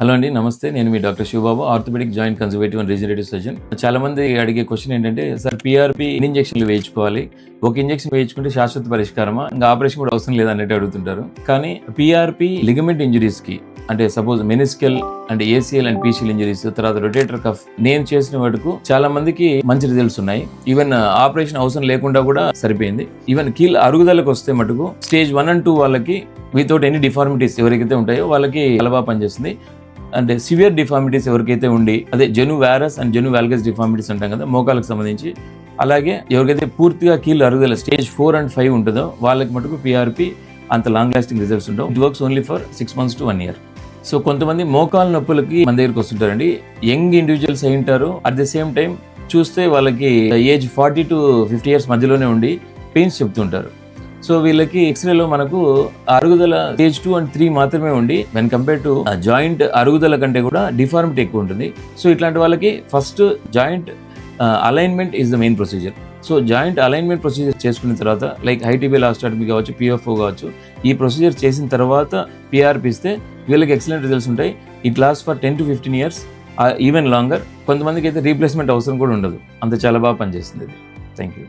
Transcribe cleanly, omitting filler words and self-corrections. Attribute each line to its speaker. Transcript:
Speaker 1: Hello అండి, నమస్తే. నేను మీ doctor Sivababu, orthopaedic joint conservative and regenerative surgeon. చాలా మంది అడిగే క్వశ్చన్ ఏంటంటే, సార్ పీఆర్పీ ఎన్ని ఇంజెక్షన్లు వేయించుకోవాలి? ఒక ఇంజెక్షన్ వేయించుకుంటే శాశ్వత పరిష్కారమా? ఇంకా ఆపరేషన్ కూడా అవసరం లేదన్నట్టు అడుగుతుంటారు. కానీ పీఆర్పీ లిగమెంట్ ఇంజరీస్ కి, అంటే suppose meniscal and ACL and PCL injuries, తర్వాత రొటేటర్ కఫ్, నేను చేసిన వాటికి చాలా మందికి మంచి రిజల్ట్స్ ఉన్నాయి. ఈవెన్ ఆపరేషన్ అవసరం లేకుండా కూడా సరిపోయింది. ఈవెన్ కీళ్ళ అరుగుదలకు వస్తే మటుకు స్టేజ్ 1 and 2 వాళ్ళకి వితౌట్ ఎనీ డిఫార్మిటీస్ ఎవరికైతే ఉంటాయో వాళ్ళకి చాలా బాగా పనిచేస్తుంది. అంటే సివియర్ డిఫార్మిటీస్ ఎవరికైతే ఉండి, అదే జెను వారస్ అండ్ జెను వాల్గస్ డిఫార్మిటీస్ అంటాం కదా, మోకాలకు సంబంధించి, అలాగే ఎవరికైతే పూర్తిగా కీళ్ళు అరుగుదల స్టేజ్ 4 and 5 ఉంటుందో వాళ్ళకి మటుకు పీఆర్పీ అంత లాంగ్ లాస్టింగ్ రిజల్ట్స్ ఉండవు. It works only for 6 months to 1 year. So కొంతమంది మోకాలు నొప్పులకి మన దగ్గరికి వస్తుంటారండి. యంగ్ ఇండివిజువల్స్ అయి ఉంటారు. అట్ ది సేమ్ టైం చూస్తే వాళ్ళకి ఏజ్ 40 to 50 years మధ్యలోనే ఉండి పెయిన్స్ చెప్తుంటారు. సో వీళ్ళకి ఎక్స్రేలో మనకు అరుగుదల స్టేజ్ 2 and 3 మాత్రమే ఉండి, వెన్ కంపేర్ టు జాయింట్ అరుగుదల కంటే కూడా డిఫార్మిటీ ఎక్కువ ఉంటుంది. సో ఇట్లాంటి వాళ్ళకి first joint alignment is the main procedure. So joint alignment procedure చేసుకున్న తర్వాత, లైక్ హైటీబీ లాస్టాటమీ కావచ్చు, పిఎఫ్ఓ కావచ్చు, ఈ ప్రొసీజర్ చేసిన తర్వాత పీఆర్పీ ఇస్తే వీళ్ళకి ఎక్సలెంట్ రిజల్ట్స్ ఉంటాయి. It last for 10 to 15 years, even longer. కొంతమందికి అయితే రీప్లేస్మెంట్ అవసరం కూడా ఉండదు. అంత చాలా బాగా పనిచేస్తుంది ఇది. Thank you.